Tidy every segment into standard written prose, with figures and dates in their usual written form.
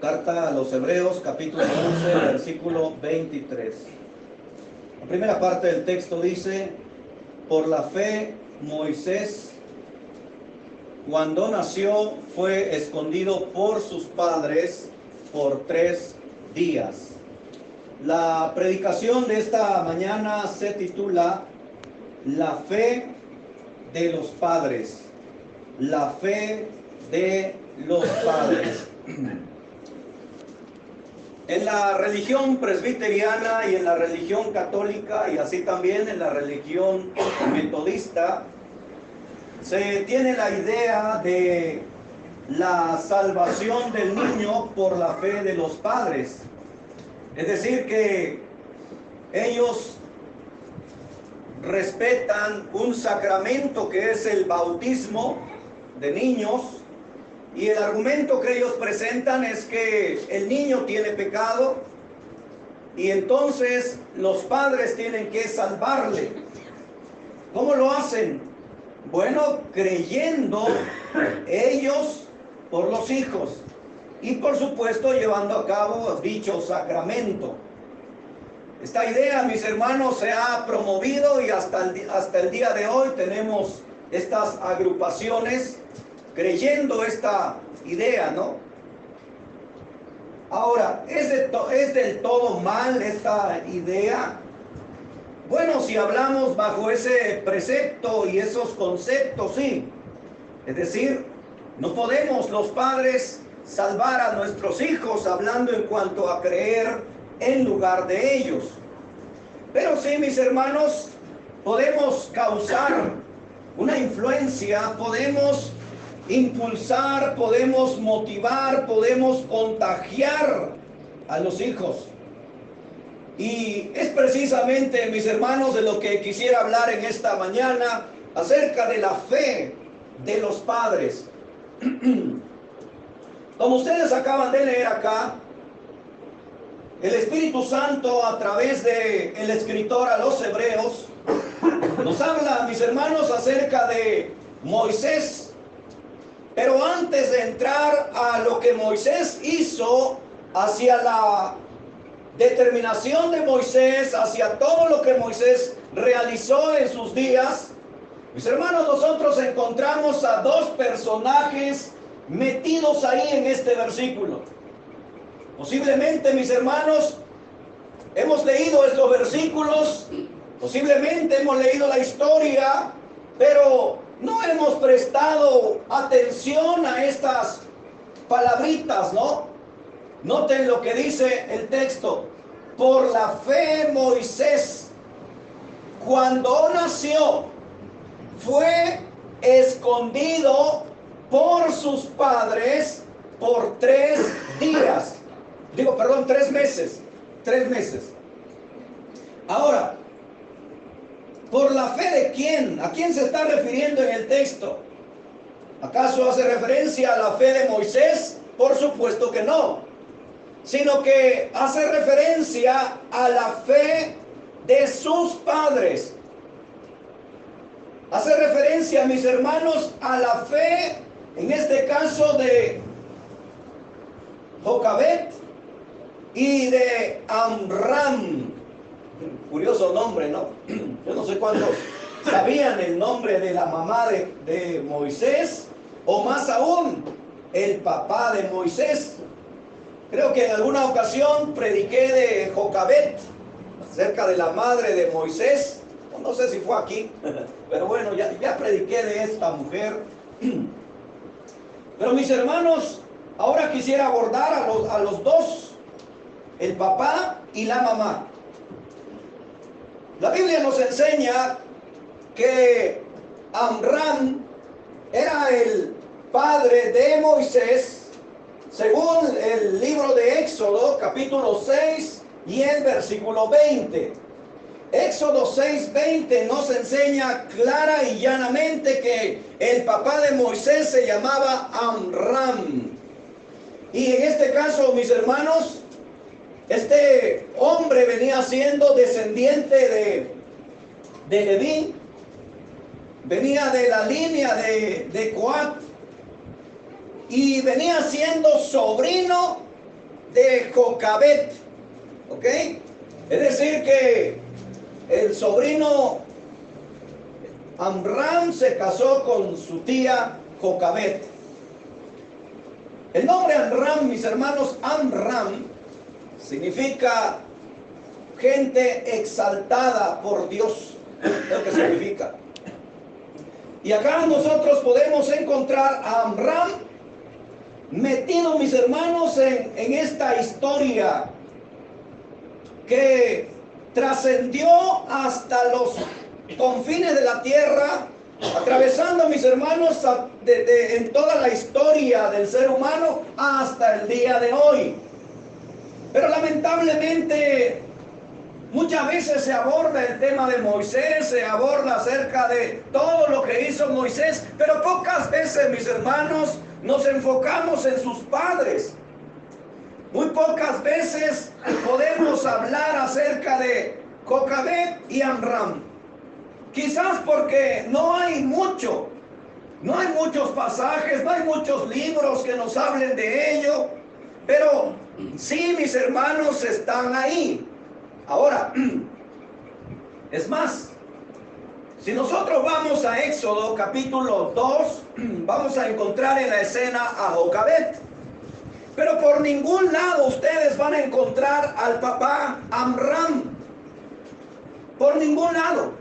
Carta a los Hebreos, capítulo 11, versículo 23. La primera parte del texto dice: por la fe Moisés, cuando nació, fue escondido por sus padres por 3 días. La predicación de esta mañana se titula La fe de los padres. La fe de los padres. En la religión presbiteriana y en la religión católica, y así también en la religión metodista, se tiene la idea de la salvación del niño por la fe de los padres. Es decir, que ellos respetan un sacramento que es el bautismo de niños, y el argumento que ellos presentan es que el niño tiene pecado y entonces los padres tienen que salvarle. ¿Cómo lo hacen? Bueno, creyendo ellos por los hijos y por supuesto llevando a cabo dicho sacramento. Esta idea, mis hermanos, se ha promovido y hasta el día de hoy tenemos estas agrupaciones creyendo esta idea, ¿no? Ahora, ¿es del todo mal esta idea? Bueno, si hablamos bajo ese precepto y esos conceptos, sí. Es decir, no podemos los padres salvar a nuestros hijos hablando en cuanto a creer en lugar de ellos. Pero sí, mis hermanos, podemos causar una influencia, podemos impulsar, podemos motivar, podemos contagiar a los hijos. Y es precisamente, mis hermanos, de lo que quisiera hablar en esta mañana, acerca de la fe de los padres. Como ustedes acaban de leer acá, el Espíritu Santo, a través del escritor a los Hebreos, nos habla, mis hermanos, acerca de Moisés. Pero antes de entrar a lo que Moisés hizo, hacia la determinación de Moisés, hacia todo lo que Moisés realizó en sus días, mis hermanos, nosotros encontramos a dos personajes metidos ahí en este versículo. Posiblemente, mis hermanos, hemos leído estos versículos, posiblemente hemos leído la historia, pero no hemos prestado atención a estas palabritas, ¿no? Noten lo que dice el texto. Por la fe Moisés, cuando nació, fue escondido por sus padres por 3 días. 3 meses. 3 meses. Ahora, ¿por la fe de quién? ¿A quién se está refiriendo en el texto? ¿Acaso hace referencia a la fe de Moisés? Por supuesto que no. Sino que hace referencia a la fe de sus padres. Hace referencia, mis hermanos, a la fe, en este caso, de Jocabet y de Amram. Curioso nombre, ¿no? Yo no sé cuántos sabían el nombre de la mamá de Moisés, o más aún, el papá de Moisés. Creo que en alguna ocasión prediqué de Jocabet, acerca de la madre de Moisés. No sé si fue aquí, pero bueno, ya prediqué de esta mujer. Pero mis hermanos, ahora quisiera abordar a los dos, el papá y la mamá. La Biblia nos enseña que Amram era el padre de Moisés, según el libro de Éxodo, capítulo 6 y el versículo 20. Éxodo 6:20 nos enseña clara y llanamente que el papá de Moisés se llamaba Amram. Y en este caso, mis hermanos, este hombre venía siendo descendiente de Leví, venía de la línea de Coat, y venía siendo sobrino de Jocabet. ¿Ok? Es decir que el sobrino Amram se casó con su tía Jocabet. El nombre Amram, mis hermanos, Amram significa gente exaltada por Dios. Es lo que significa. Y acá nosotros podemos encontrar a Amram metido, mis hermanos, en esta historia que trascendió hasta los confines de la tierra, atravesando, mis hermanos, en toda la historia del ser humano hasta el día de hoy. Pero lamentablemente muchas veces se aborda el tema de Moisés, se aborda acerca de todo lo que hizo Moisés, pero pocas veces, mis hermanos, nos enfocamos en sus padres. Muy pocas veces podemos hablar acerca de Jocabet y Amram. Quizás porque no hay muchos pasajes, no hay muchos libros que nos hablen de ello, pero sí, mis hermanos, están ahí. Ahora, es más, si nosotros vamos a Éxodo capítulo 2, vamos a encontrar en la escena a Jocabet. Pero por ningún lado ustedes van a encontrar al papá Amram. Por ningún lado.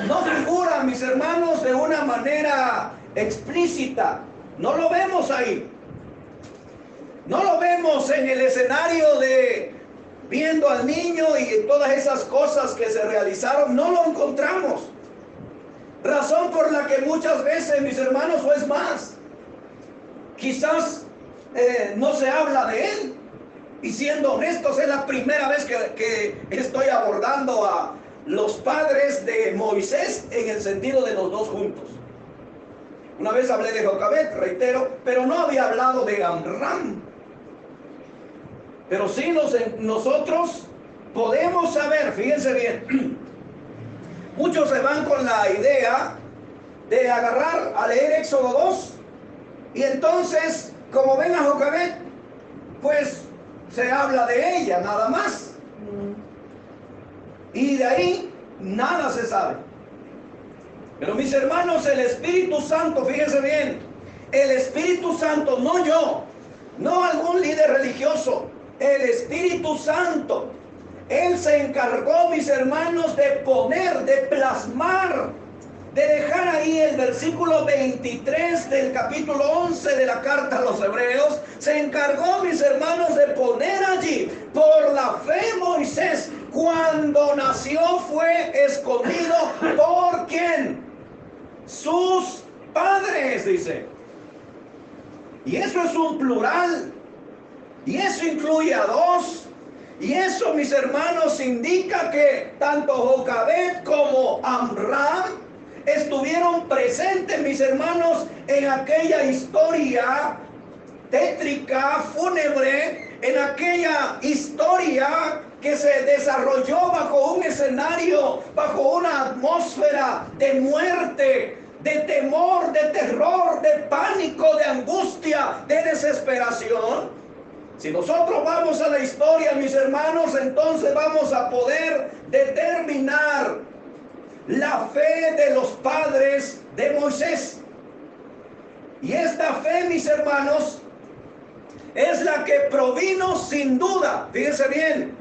No figura, mis hermanos, de una manera explícita. No lo vemos ahí. No lo vemos en el escenario de viendo al niño y todas esas cosas que se realizaron. No lo encontramos. Razón por la que muchas veces, mis hermanos, o es más, quizás no se habla de él. Y siendo honestos, es la primera vez que estoy abordando a los padres de Moisés en el sentido de los dos juntos. Una vez hablé de Jocabet, reitero, pero no había hablado de Amram. Pero sí nosotros podemos saber, fíjense bien, muchos se van con la idea de agarrar a leer Éxodo 2 y entonces, como ven a Jocabet, pues se habla de ella, nada más. Y de ahí nada se sabe. Pero mis hermanos, el Espíritu Santo, fíjense bien, el Espíritu Santo, no yo, no algún líder religioso, el Espíritu Santo, Él se encargó, mis hermanos, de poner, de plasmar, de dejar ahí el versículo 23 del capítulo 11 de la carta a los Hebreos. Se encargó, mis hermanos, de poner allí, por la fe Moisés, cuando nació fue escondido por ¿quién? Sus padres, dice. Y eso es un plural. Y eso incluye a dos. Y eso, mis hermanos, indica que tanto Jocabet como Amram estuvieron presentes, mis hermanos, en aquella historia tétrica, fúnebre, en aquella historia que se desarrolló bajo un escenario, bajo una atmósfera de muerte, de temor, de terror, de pánico, de angustia, de desesperación. Si nosotros vamos a la historia, mis hermanos, entonces vamos a poder determinar la fe de los padres de Moisés. Y esta fe, mis hermanos, es la que provino sin duda, fíjense bien,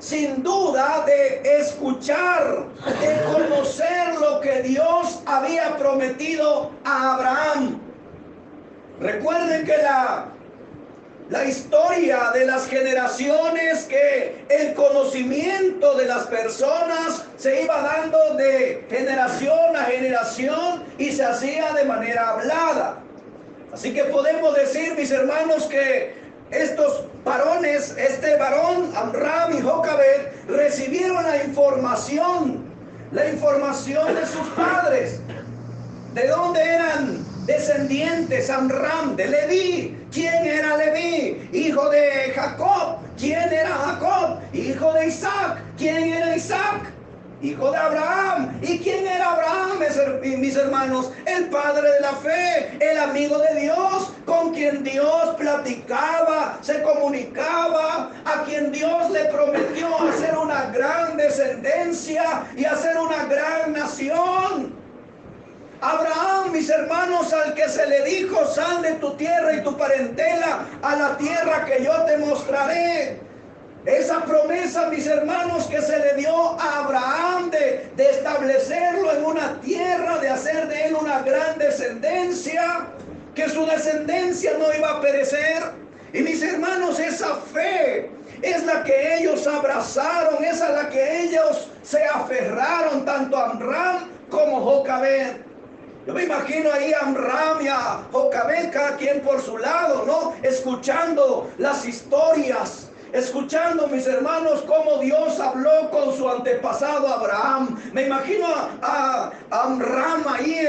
sin duda de escuchar, de conocer lo que Dios había prometido a Abraham. Recuerden que la historia de las generaciones, que el conocimiento de las personas se iba dando de generación a generación y se hacía de manera hablada. Así que podemos decir, mis hermanos, que estos varones, este varón, Amram y Jocabet, recibieron la información de sus padres. ¿De dónde eran descendientes? Amram, de Leví. ¿Quién era Leví? Hijo de Jacob. ¿Quién era Jacob? Hijo de Isaac. ¿Quién era Isaac? Hijo de Abraham. ¿Y quién era Abraham, mis hermanos? El padre de la fe, el amigo de Dios, con quien Dios platicaba parentela se comunicaba a quien Dios le prometió hacer una gran descendencia y hacer una gran nación. Abraham, mis hermanos, al que se le dijo: sal de tu tierra y tu parentela a la tierra que yo te mostraré. Esa promesa, mis hermanos, que se le dio a Abraham de establecerlo en una tierra, de hacer de él una gran descendencia, que su descendencia no iba a perecer. Y mis hermanos, esa fe es la que ellos abrazaron, esa es la que ellos se aferraron, tanto Amram como Jocabed. Yo me imagino ahí a Amram y a Jocabed, cada quien por su lado, ¿no? Escuchando las historias, escuchando, mis hermanos, cómo Dios habló con su antepasado Abraham. Me imagino a Amram ahí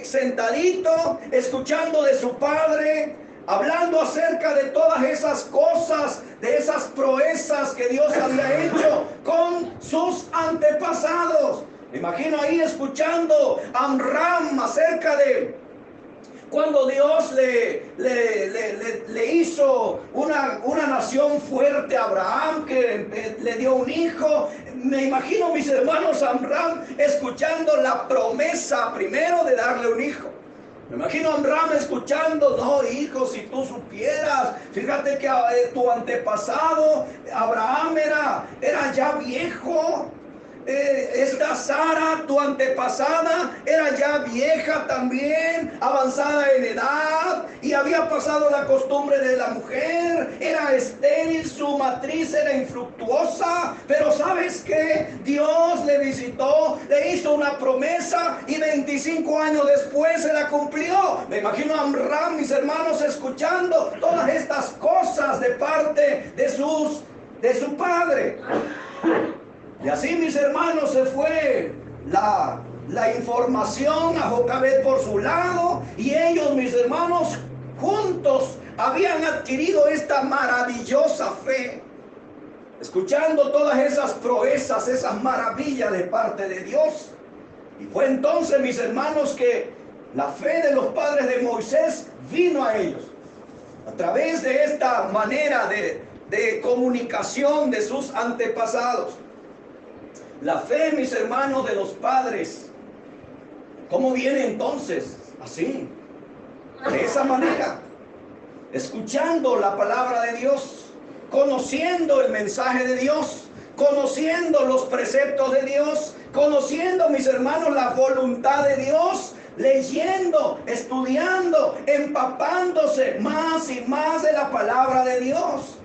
sentadito, escuchando de su padre, hablando acerca de todas esas cosas, de esas proezas que Dios había hecho con sus antepasados. Me imagino ahí escuchando a Amram acerca de cuando Dios le hizo una nación fuerte a Abraham, que le dio un hijo. Me imagino, mis hermanos, a Amram escuchando la promesa primero de darle un hijo. Me imagino a Amram escuchando: no, hijo, si tú supieras, fíjate que tu antepasado Abraham era ya viejo. Esta Sara, tu antepasada, era ya vieja también, avanzada en edad, y había pasado la costumbre de la mujer, era estéril, su matriz era infructuosa. Pero ¿sabes qué? Dios le visitó, le hizo una promesa y 25 años después se la cumplió. Me imagino a Amram, mis hermanos, escuchando todas estas cosas de parte de su padre. Y así, mis hermanos, se fue la información a Jocabed por su lado, y ellos, mis hermanos, juntos habían adquirido esta maravillosa fe, escuchando todas esas proezas, esas maravillas de parte de Dios. Y fue entonces, mis hermanos, que la fe de los padres de Moisés vino a ellos a través de esta manera de comunicación de sus antepasados. La fe, mis hermanos, de los padres, ¿cómo viene entonces? Así, de esa manera, escuchando la palabra de Dios, conociendo el mensaje de Dios, conociendo los preceptos de Dios, conociendo, mis hermanos, la voluntad de Dios, leyendo, estudiando, empapándose más y más de la palabra de Dios.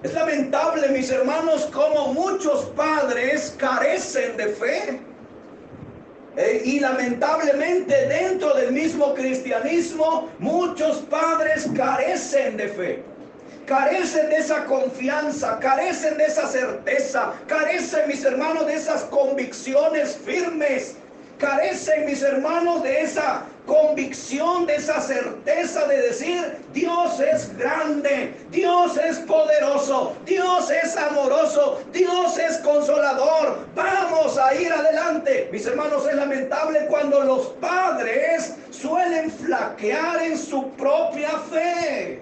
Es lamentable, mis hermanos, cómo muchos padres carecen de fe. Y lamentablemente dentro del mismo cristianismo muchos padres carecen de fe. Carecen de esa confianza, carecen de esa certeza, carecen, mis hermanos, de esas convicciones firmes. Carecen, mis hermanos, de esa convicción, de esa certeza de decir: Dios es grande, Dios es poderoso, Dios es amoroso, Dios es consolador, vamos a ir adelante. Mis hermanos, es lamentable cuando los padres suelen flaquear en su propia fe.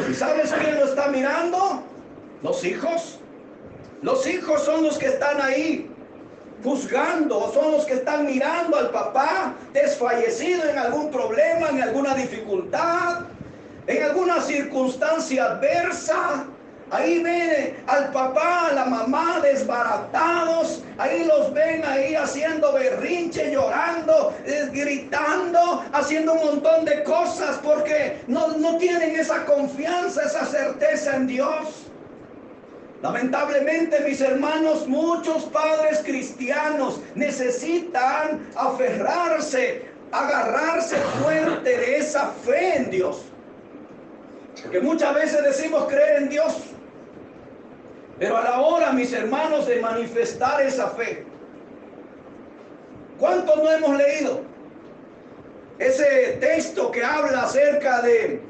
¿Y sabes quién lo está mirando? Los hijos. Los hijos son los que están ahí juzgando, son los que están mirando al papá desfallecido en algún problema, en alguna dificultad, en alguna circunstancia adversa. Ahí ven al papá, a la mamá desbaratados, ahí los ven ahí haciendo berrinche, llorando, gritando, haciendo un montón de cosas porque no tienen esa confianza, esa certeza en Dios. Lamentablemente, mis hermanos, muchos padres cristianos necesitan aferrarse, agarrarse fuerte de esa fe en Dios. Porque muchas veces decimos creer en Dios, pero a la hora, mis hermanos, de manifestar esa fe, ¿cuántos no hemos leído ese texto que habla acerca de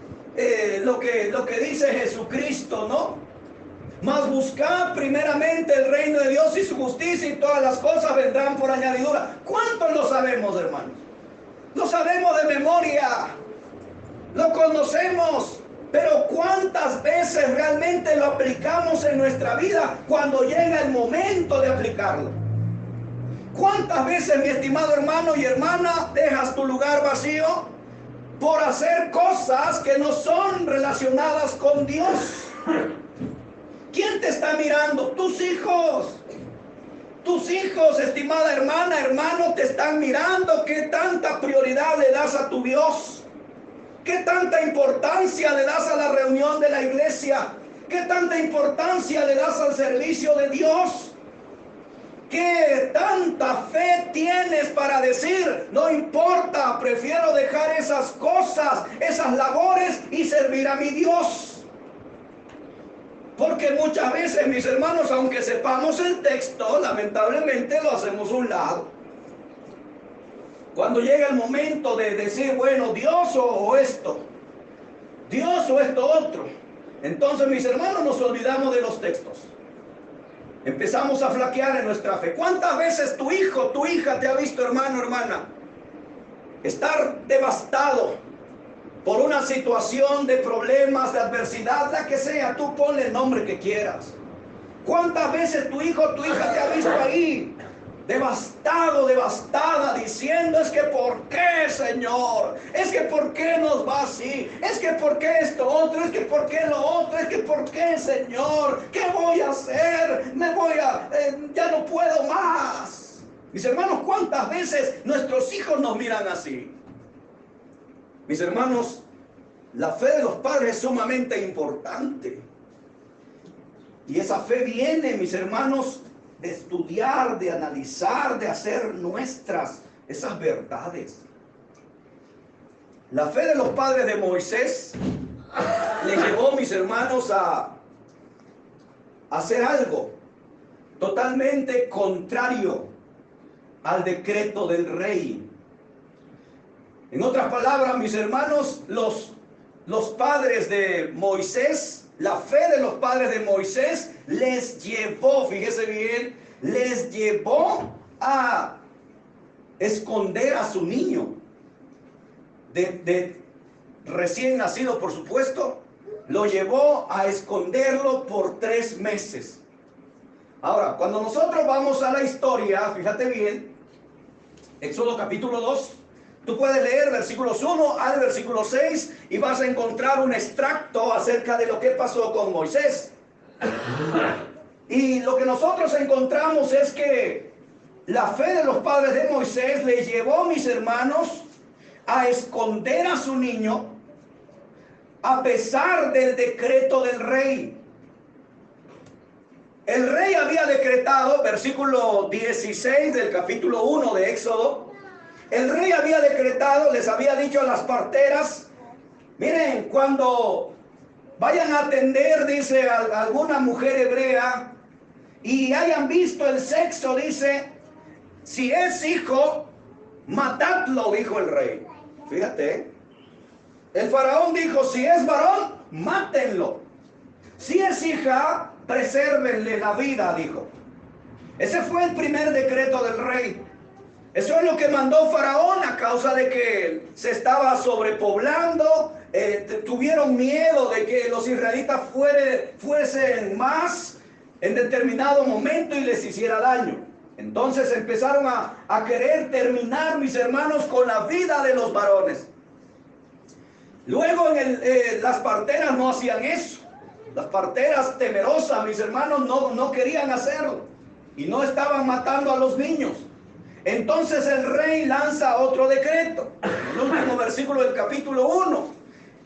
lo que dice Jesucristo, ¿no? Mas buscad primeramente el reino de Dios y su justicia, y todas las cosas vendrán por añadidura. ¿Cuántos lo sabemos, hermanos? Lo sabemos de memoria. lo conocemos, pero ¿cuántas veces realmente lo aplicamos en nuestra vida cuando llega el momento de aplicarlo? ¿Cuántas veces, mi estimado hermano y hermana, dejas tu lugar vacío por hacer cosas que no son relacionadas con Dios? ¿Quién te está mirando? Tus hijos. Tus hijos, estimada hermana, hermano, te están mirando. ¿Qué tanta prioridad le das a tu Dios? ¿Qué tanta importancia le das a la reunión de la iglesia? ¿Qué tanta importancia le das al servicio de Dios? ¿Qué tanta fe tienes para decir, no importa, prefiero dejar esas cosas, esas labores y servir a mi Dios? Porque muchas veces, mis hermanos, aunque sepamos el texto, lamentablemente lo hacemos a un lado. Cuando llega el momento de decir, bueno, Dios o esto, Dios o esto otro, entonces, mis hermanos, nos olvidamos de los textos. Empezamos a flaquear en nuestra fe. ¿Cuántas veces tu hijo, tu hija te ha visto, hermano, hermana, estar devastado por una situación de problemas, de adversidad, la que sea? Tú ponle el nombre que quieras. ¿Cuántas veces tu hijo, tu hija te ha visto ahí devastado, devastada, diciendo, es que ¿por qué, Señor? Es que ¿por qué nos va así? Es que ¿por qué esto otro? Es que ¿por qué lo otro? Es que ¿por qué, Señor? ¿Qué voy a hacer? Ya no puedo más. Mis hermanos, ¿cuántas veces nuestros hijos nos miran así? Mis hermanos, la fe de los padres es sumamente importante. Y esa fe viene, mis hermanos, de estudiar, de analizar, de hacer nuestras esas verdades. La fe de los padres de Moisés le llevó, mis hermanos, a hacer algo totalmente contrario al decreto del rey. En otras palabras, mis hermanos, los padres de Moisés, la fe de los padres de Moisés les llevó, fíjese bien, les llevó a esconder a su niño de recién nacido, por supuesto. Lo llevó a esconderlo por 3 meses. Ahora, cuando nosotros vamos a la historia, fíjate bien, Éxodo capítulo 2, tú puedes leer versículos 1 al versículo 6 y vas a encontrar un extracto acerca de lo que pasó con Moisés. Y lo que nosotros encontramos es que la fe de los padres de Moisés le llevó, mis hermanos, a esconder a su niño a pesar del decreto del rey. El rey había decretado, versículo 16 del capítulo 1 de Éxodo, el rey había decretado, les había dicho a las parteras, miren, cuando vayan a atender, dice, a alguna mujer hebrea y hayan visto el sexo, dice, si es hijo, matadlo, dijo el rey. Fíjate, el faraón dijo, si es varón, mátenlo. Si es hija, presérvenle la vida, dijo. Ese fue el primer decreto del rey. Eso es lo que mandó Faraón a causa de que se estaba sobrepoblando. Tuvieron miedo de que los israelitas fuesen más en determinado momento y les hiciera daño. Entonces empezaron a querer terminar, mis hermanos, con la vida de los varones. Luego las parteras no hacían eso. Las parteras temerosas, mis hermanos, no querían hacerlo. Y no estaban matando a los niños. Entonces el rey lanza otro decreto. El último versículo del capítulo 1.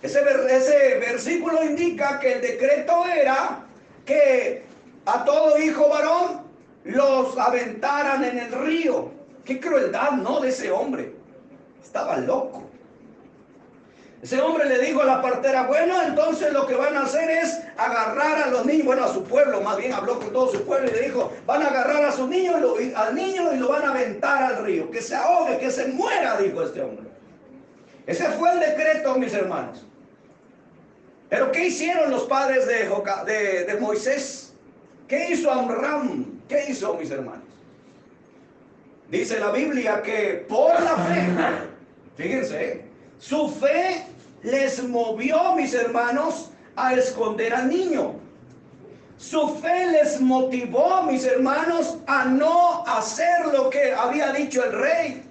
Ese versículo indica que el decreto era que a todo hijo varón los aventaran en el río. Qué crueldad, ¿no? De ese hombre. Estaba loco. Ese hombre le dijo a la partera, bueno, entonces lo que van a hacer es agarrar a los niños, bueno, a su pueblo, más bien habló con todo su pueblo y le dijo, van a agarrar a su niño, al niño y lo van a aventar al río, que se ahogue, que se muera, dijo este hombre. Ese fue el decreto, mis hermanos. Pero ¿qué hicieron los padres de Moisés? ¿Qué hizo Amram? ¿Qué hizo, mis hermanos? Dice la Biblia que por la fe, fíjense, su fe les movió, mis hermanos, a esconder al niño. Su fe les motivó, mis hermanos, a no hacer lo que había dicho el rey.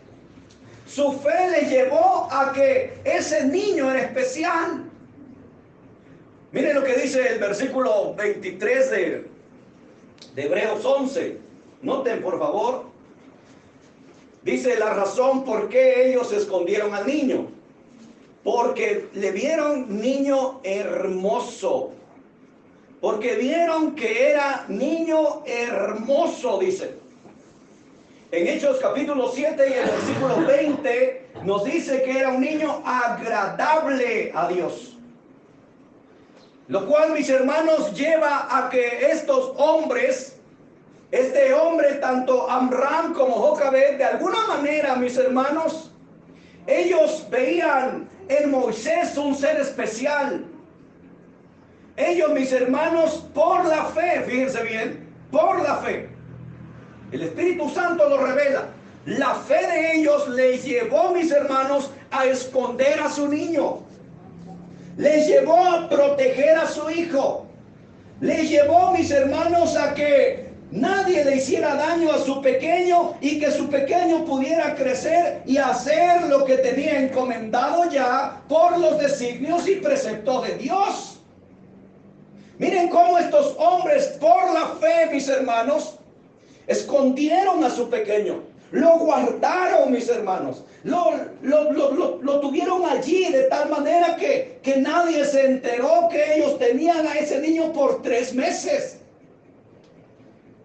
Su fe les llevó a que ese niño en especial. Miren lo que dice el versículo 23 de Hebreos 11. Noten, por favor. Dice la razón por qué ellos escondieron al niño. Porque le vieron niño hermoso. Porque vieron que era niño hermoso, dice. En Hechos capítulo 7 y el versículo 20 nos dice que era un niño agradable a Dios. Lo cual, mis hermanos, lleva a que estos hombres, este hombre, tanto Amram como Jocabed, de alguna manera, mis hermanos, ellos veían en Moisés un ser especial. Ellos, mis hermanos, por la fe, fíjense bien, por la fe, el Espíritu Santo lo revela. La fe de ellos les llevó, mis hermanos, a esconder a su niño. Les llevó a proteger a su hijo. Les llevó, mis hermanos, a que nadie le hiciera daño a su pequeño y que su pequeño pudiera crecer y hacer lo que tenía encomendado ya por los designios y preceptos de Dios. Miren cómo estos hombres, por la fe, mis hermanos, escondieron a su pequeño. Lo guardaron, mis hermanos. Lo tuvieron allí de tal manera que nadie se enteró que ellos tenían a ese niño por 3 meses.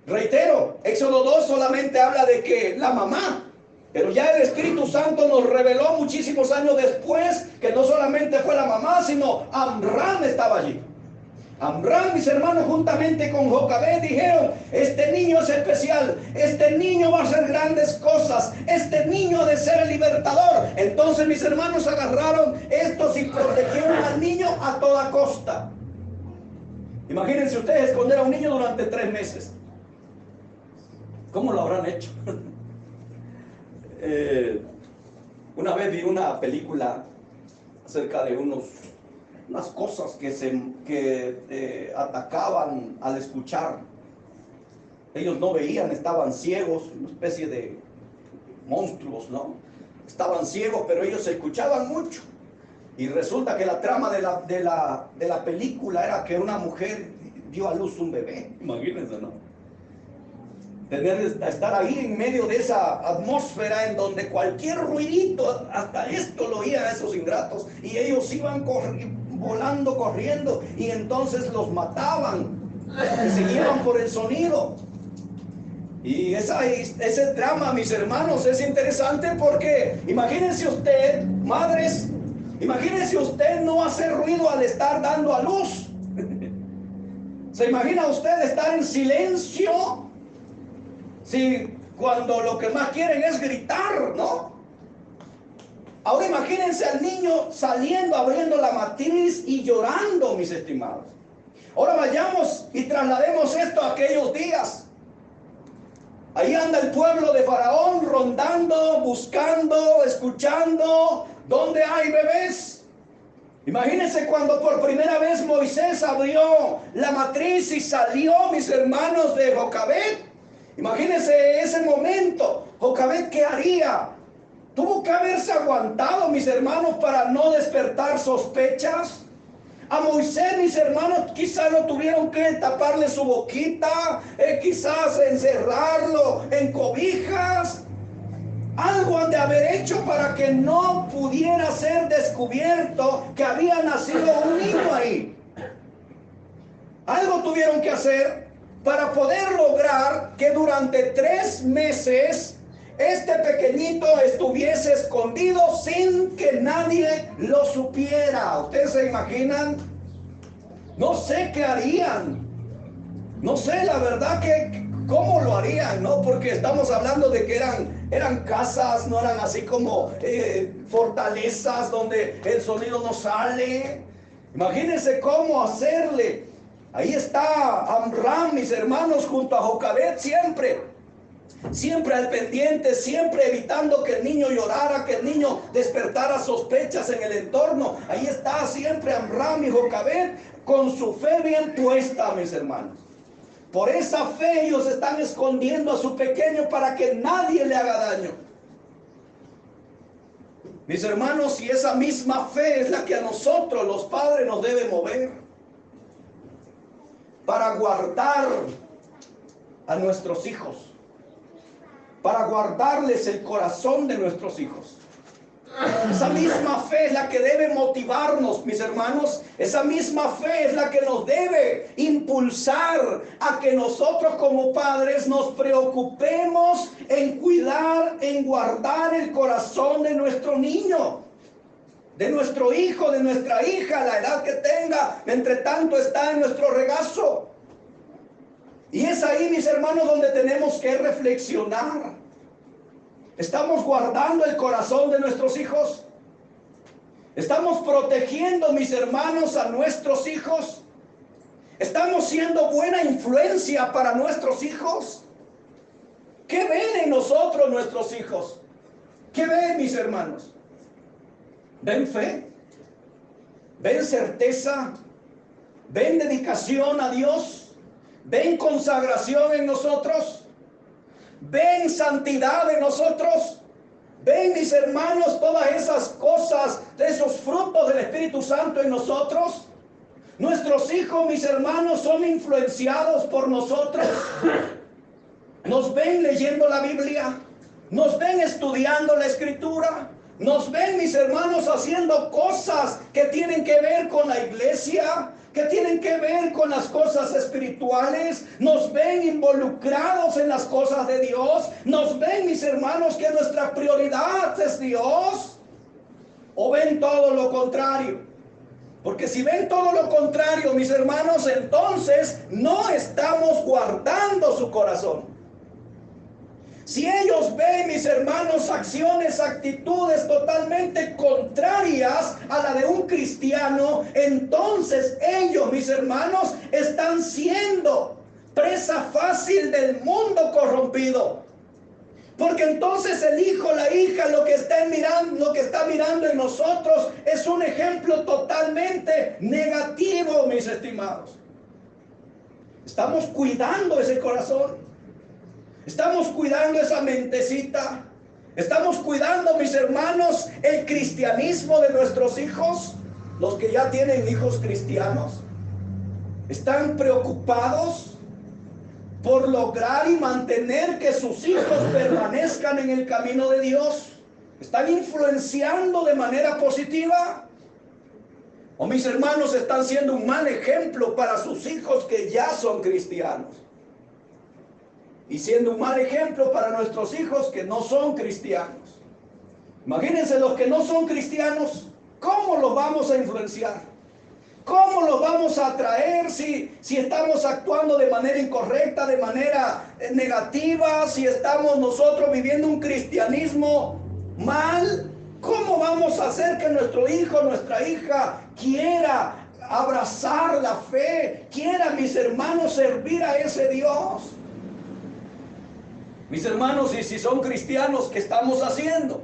Reitero, Éxodo 2 solamente habla de que la mamá, pero ya el Espíritu Santo nos reveló muchísimos años después que no solamente fue la mamá, sino Amram estaba allí. Amram, mis hermanos, juntamente con Jocabed dijeron: este niño es especial, este niño va a hacer grandes cosas, este niño ha de ser el libertador. Entonces, mis hermanos, agarraron estos y protegieron al niño a toda costa. Imagínense ustedes esconder a un niño durante 3 meses. ¿Cómo lo habrán hecho? Una vez vi una película acerca de unas cosas que atacaban al escuchar. Ellos no veían, estaban ciegos, una especie de monstruos, ¿no? Estaban ciegos, pero ellos escuchaban mucho. Y resulta que la trama de la película era que una mujer dio a luz un bebé. Imagínense, ¿no? Estar ahí en medio de esa atmósfera en donde cualquier ruidito, hasta esto lo oían esos ingratos, y ellos iban volando, corriendo, y entonces los mataban, que se llevan por el sonido. Y ese drama, mis hermanos, es interesante porque imagínense usted, madres, imagínense usted no hacer ruido al estar dando a luz. ¿Se imagina usted estar en silencio? Si cuando lo que más quieren es gritar, ¿no? Ahora imagínense al niño saliendo, abriendo la matriz y llorando, mis estimados. Ahora vayamos y traslademos esto a aquellos días. Ahí anda el pueblo de Faraón rondando, buscando, escuchando dónde hay bebés. Imagínense cuando por primera vez Moisés abrió la matriz y salió, mis hermanos, de Jocabed. Imagínense ese momento. Jocabed, ¿qué haría? Tuvo que haberse aguantado, mis hermanos, para no despertar sospechas. A Moisés, mis hermanos, quizás lo tuvieron que taparle su boquita, quizás encerrarlo en cobijas. Algo han de haber hecho para que no pudiera ser descubierto que había nacido un niño ahí. Algo tuvieron que hacer para poder lograr que durante 3 meses este pequeñito estuviese escondido sin que nadie lo supiera. ¿Ustedes se imaginan? No sé qué harían. No sé, la verdad, que cómo lo harían, ¿no? Porque estamos hablando de que eran casas, no eran así como fortalezas donde el sonido no sale. Imagínense cómo hacerle. Ahí está Amram, mis hermanos, junto a Jocabed siempre. siempre al pendiente, siempre evitando que el niño llorara, que el niño despertara sospechas en el entorno. Ahí está siempre Amram y Jocabed con su fe bien puesta, mis hermanos. Por esa fe ellos están escondiendo a su pequeño para que nadie le haga daño. Mis hermanos, y esa misma fe es la que a nosotros los padres nos debe mover para guardar a nuestros hijos, para guardarles el corazón de nuestros hijos. Esa misma fe es la que debe motivarnos, mis hermanos. Esa misma fe es la que nos debe impulsar a que nosotros como padres nos preocupemos en cuidar, en guardar el corazón de nuestro niño, de nuestro hijo, de nuestra hija, la edad que tenga, entre tanto está en nuestro regazo. Y es ahí, mis hermanos, donde tenemos que reflexionar. ¿Estamos guardando el corazón de nuestros hijos? ¿Estamos protegiendo, mis hermanos, a nuestros hijos? ¿Estamos siendo buena influencia para nuestros hijos? ¿Qué ven en nosotros nuestros hijos? ¿Qué ven, mis hermanos? ¿Ven fe? ¿Ven certeza? ¿Ven dedicación a Dios? ¿Ven consagración en nosotros? ¿Ven santidad en nosotros? ¿Ven, mis hermanos, todas esas cosas, esos frutos del Espíritu Santo en nosotros? Nuestros hijos, mis hermanos, son influenciados por nosotros. Nos ven leyendo la Biblia, nos ven estudiando la Escritura, nos ven, mis hermanos, haciendo cosas que tienen que ver con la iglesia, que tienen que ver con las cosas espirituales. Nos ven involucrados en las cosas de Dios. Nos ven, mis hermanos, que nuestra prioridad es Dios. ¿O ven todo lo contrario? Porque si ven todo lo contrario, mis hermanos, entonces no estamos guardando su corazón. Si ellos ven, mis hermanos, acciones, actitudes totalmente contrarias a la de un cristiano, entonces ellos, mis hermanos, están siendo presa fácil del mundo corrompido. Porque entonces el hijo, la hija, lo que está mirando en nosotros es un ejemplo totalmente negativo, mis estimados. Estamos cuidando ese corazón. Estamos cuidando esa mentecita. Estamos cuidando, mis hermanos, el cristianismo de nuestros hijos. Los que ya tienen hijos cristianos están preocupados por lograr y mantener que sus hijos permanezcan en el camino de Dios. Están influenciando de manera positiva. O mis hermanos están siendo un mal ejemplo para sus hijos que ya son cristianos. Y siendo un mal ejemplo para nuestros hijos que no son cristianos. Imagínense los que no son cristianos, ¿cómo los vamos a influenciar? ¿Cómo los vamos a atraer si estamos actuando de manera incorrecta, de manera negativa, si estamos nosotros viviendo un cristianismo mal? ¿Cómo vamos a hacer que nuestro hijo, nuestra hija quiera abrazar la fe, quiera, mis hermanos, servir a ese Dios? Mis hermanos, y si son cristianos, ¿qué estamos haciendo?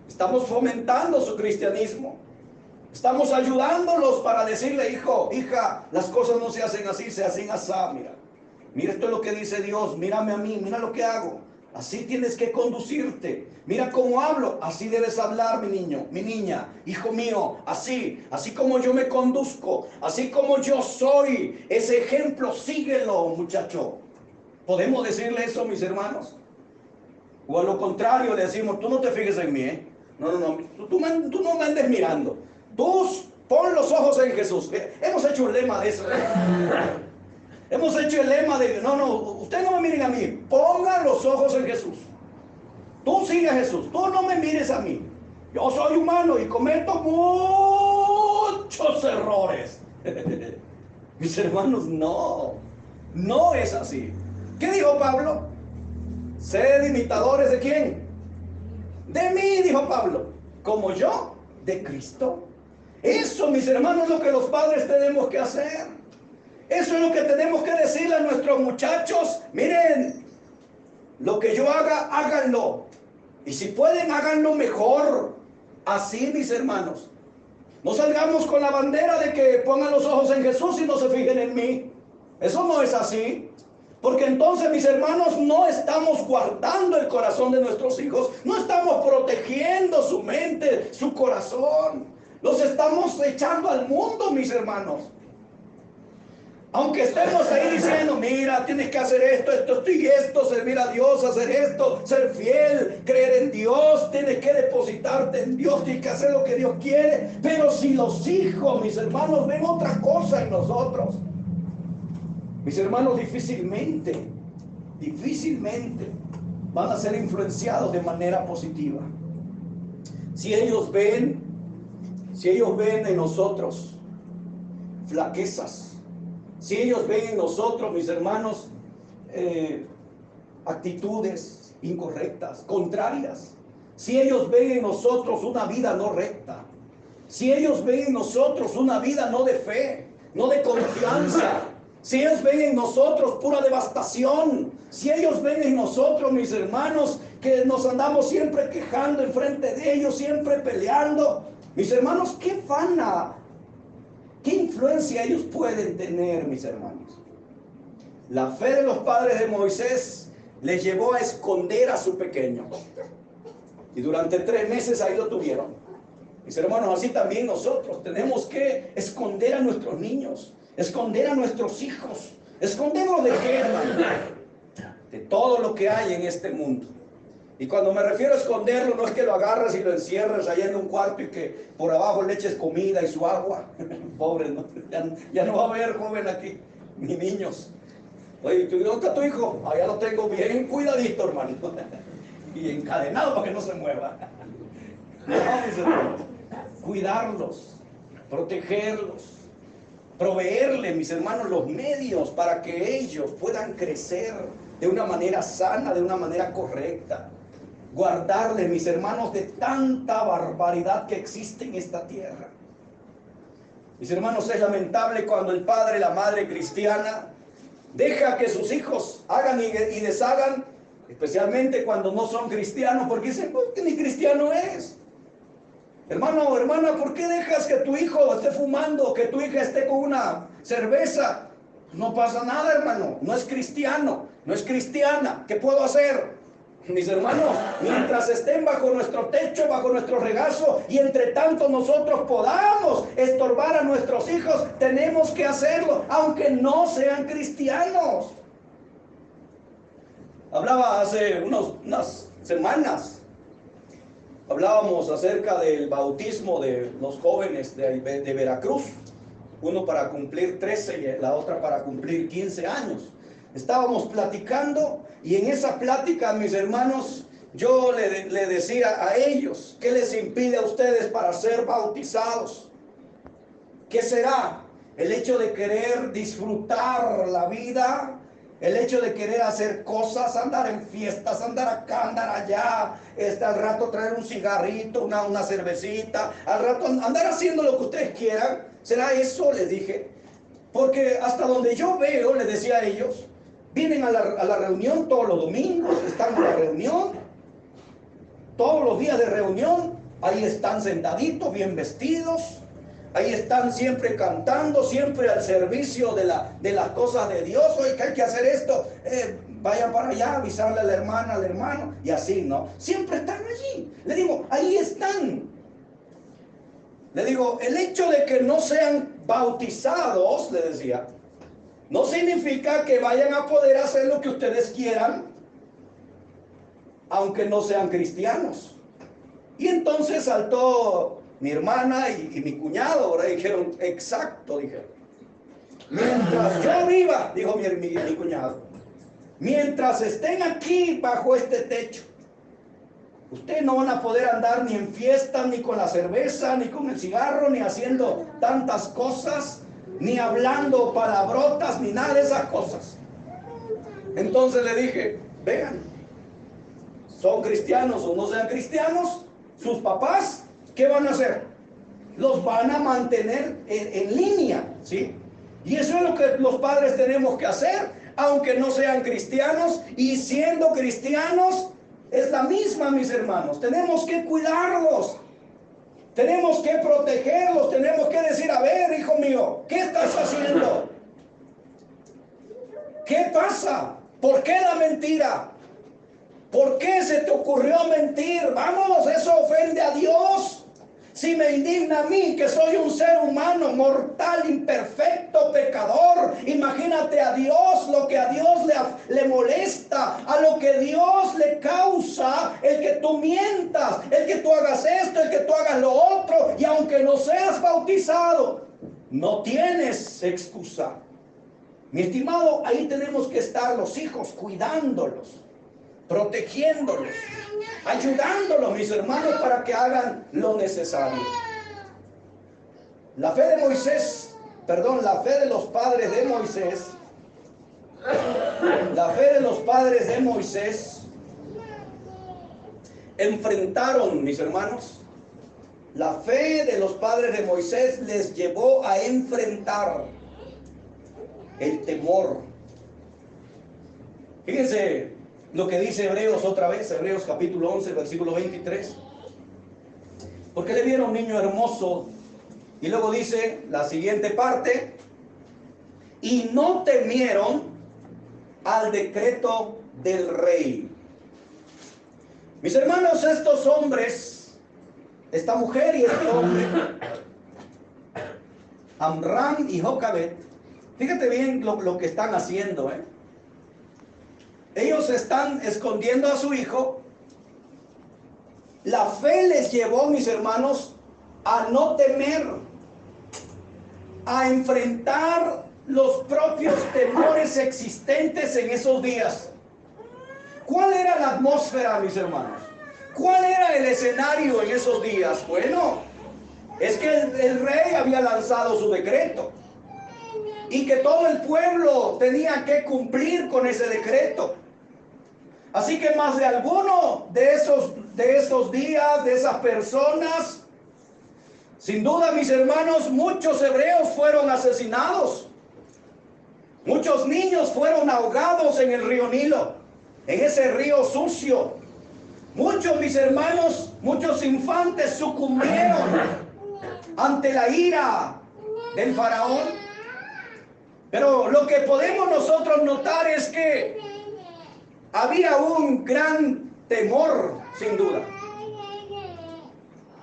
Estamos fomentando su cristianismo. Estamos ayudándolos para decirle, hijo, hija, las cosas no se hacen así, se hacen así. Mira, esto es lo que dice Dios, mírame a mí, mira lo que hago. Así tienes que conducirte. Mira cómo hablo, así debes hablar, mi niño, mi niña, hijo mío, así como yo me conduzco, así como yo soy. Ese ejemplo, síguelo, muchacho. ¿Podemos decirle eso, mis hermanos? O a lo contrario, le decimos, tú no te fijes en mí, ¿eh? No, tú no me andes mirando. Tú pon los ojos en Jesús. Hemos hecho un lema de eso. Hemos hecho el lema de, ustedes no me miren a mí, pongan los ojos en Jesús. Tú sigue a Jesús, tú no me mires a mí. Yo soy humano y cometo muchos errores. Mis hermanos, no es así. ¿Qué dijo Pablo? Sed imitadores ¿de quién? De mí, dijo Pablo. Como yo, de Cristo. Eso, mis hermanos, es lo que los padres tenemos que hacer. Eso es lo que tenemos que decirle a nuestros muchachos. Miren, Lo que yo haga, háganlo. Y si pueden, háganlo mejor. Así, mis hermanos. No salgamos con la bandera de que pongan los ojos en Jesús y no se fijen en mí. Eso no es así. Porque entonces, mis hermanos, no estamos guardando el corazón de nuestros hijos. No estamos protegiendo su mente, su corazón. Los estamos echando al mundo, mis hermanos. Aunque estemos ahí diciendo, mira, tienes que hacer esto, esto y esto, servir a Dios, hacer esto, ser fiel, creer en Dios, tienes que depositarte en Dios, tienes que hacer lo que Dios quiere. Pero si los hijos, mis hermanos, ven otra cosa en nosotros, mis hermanos, difícilmente van a ser influenciados de manera positiva. Si ellos ven en nosotros flaquezas, si ellos ven en nosotros, mis hermanos, actitudes incorrectas, contrarias, si ellos ven en nosotros una vida no recta, si ellos ven en nosotros una vida no de fe, no de confianza, si ellos ven en nosotros pura devastación, si ellos ven en nosotros, mis hermanos, que nos andamos siempre quejando en frente de ellos, siempre peleando, mis hermanos, ¿qué influencia ellos pueden tener, mis hermanos? La fe de los padres de Moisés les llevó a esconder a su pequeño. Y durante 3 meses ahí lo tuvieron. Mis hermanos, así también nosotros tenemos que esconder a nuestros niños, esconder a nuestros hijos. ¿Esconderlos de qué, hermano? De todo lo que hay en este mundo. Y cuando me refiero a esconderlo, no es que lo agarres y lo encierres allá en un cuarto y que por abajo le eches comida y su agua. Pobre, ¿no? Ya no va a haber joven aquí, ni niños. Oye, ¿dónde está tu hijo? Allá lo tengo bien cuidadito, hermano. Y encadenado para que no se mueva. No, mis hermanos. Cuidarlos, protegerlos, proveerle, mis hermanos, los medios para que ellos puedan crecer de una manera sana, de una manera correcta. Guardarles, mis hermanos, de tanta barbaridad que existe en esta tierra. Mis hermanos, es lamentable cuando el padre, la madre cristiana deja que sus hijos hagan y deshagan, especialmente cuando no son cristianos, porque dicen, pues, que ni cristiano es. Hermano o hermana, ¿por qué dejas que tu hijo esté fumando, que tu hija esté con una cerveza? No pasa nada, hermano, no es cristiano, no es cristiana. ¿Qué puedo hacer? Mis hermanos, mientras estén bajo nuestro techo, bajo nuestro regazo, y entre tanto nosotros podamos estorbar a nuestros hijos, tenemos que hacerlo, aunque no sean cristianos. Hablaba hace unas semanas, hablábamos acerca del bautismo de los jóvenes de Veracruz, uno para cumplir 13 y la otra para cumplir 15 años. Estábamos platicando y en esa plática, mis hermanos, yo le decía a ellos, ¿qué les impide a ustedes para ser bautizados? ¿Qué será? El hecho de querer disfrutar la vida, el hecho de querer hacer cosas, andar en fiestas, andar acá, andar allá, al rato traer un cigarrito, una cervecita, al rato andar haciendo lo que ustedes quieran. ¿Será eso? Les dije. Porque hasta donde yo veo, les decía a ellos, vienen a la reunión todos los domingos, están en la reunión, todos los días de reunión, ahí están sentaditos, bien vestidos, ahí están siempre cantando, siempre al servicio de las cosas de Dios. Oye, que hay que hacer esto, vayan para allá, avisarle a la hermana, al hermano, y así, ¿no? Siempre están allí. Le digo, ahí están. Le digo, el hecho de que no sean bautizados, le decía, no significa que vayan a poder hacer lo que ustedes quieran, aunque no sean cristianos. Y entonces saltó mi hermana y mi cuñado, ahora dijeron, exacto, dijeron. Mientras yo viva, dijo mi cuñado, mientras estén aquí bajo este techo, ustedes no van a poder andar ni en fiesta, ni con la cerveza, ni con el cigarro, ni haciendo tantas cosas, ni hablando palabrotas, ni nada de esas cosas. Entonces le dije, vean, son cristianos o no sean cristianos, sus papás, ¿qué van a hacer? Los van a mantener en línea, ¿sí? Y eso es lo que los padres tenemos que hacer, aunque no sean cristianos, y siendo cristianos, es la misma, mis hermanos. Tenemos que cuidarlos, tenemos que protegerlos, tenemos que decir, a ver, hijo mío, ¿qué estás haciendo? ¿Qué pasa? ¿Por qué la mentira? ¿Por qué se te ocurrió mentir? Vamos, eso ofende a Dios. Si me indigna a mí, que soy un ser humano, mortal, imperfecto, pecador, imagínate a Dios, lo que a Dios le molesta, a lo que Dios le causa, el que tú mientas, el que tú hagas esto, el que tú hagas lo otro, y aunque no seas bautizado, no tienes excusa. Mi estimado, ahí tenemos que estar los hijos, cuidándolos, protegiéndolos, ayudándolos, mis hermanos, para que hagan lo necesario. La fe de Moisés, la fe de los padres de Moisés, la fe de los padres de Moisés enfrentaron, mis hermanos, la fe de los padres de Moisés les llevó a enfrentar el temor. Fíjense lo que dice Hebreos otra vez, Hebreos capítulo 11, versículo 23. Porque le vieron un niño hermoso, y luego dice la siguiente parte, y no temieron al decreto del rey. Mis hermanos, estos hombres, esta mujer y este hombre, Amram y Jocabet, fíjate bien lo que están haciendo, Ellos están escondiendo a su hijo. La fe les llevó, mis hermanos, a no temer, a enfrentar los propios temores existentes en esos días. ¿Cuál era la atmósfera, mis hermanos? ¿Cuál era el escenario en esos días? Bueno, es que el rey había lanzado su decreto y que todo el pueblo tenía que cumplir con ese decreto. Así que más de alguno de esos días, de esas personas, sin duda, mis hermanos, muchos hebreos fueron asesinados. Muchos niños fueron ahogados en el río Nilo, en ese río sucio. Muchos, mis hermanos, muchos infantes sucumbieron ante la ira del faraón. Pero lo que podemos nosotros notar es que había un gran temor, sin duda.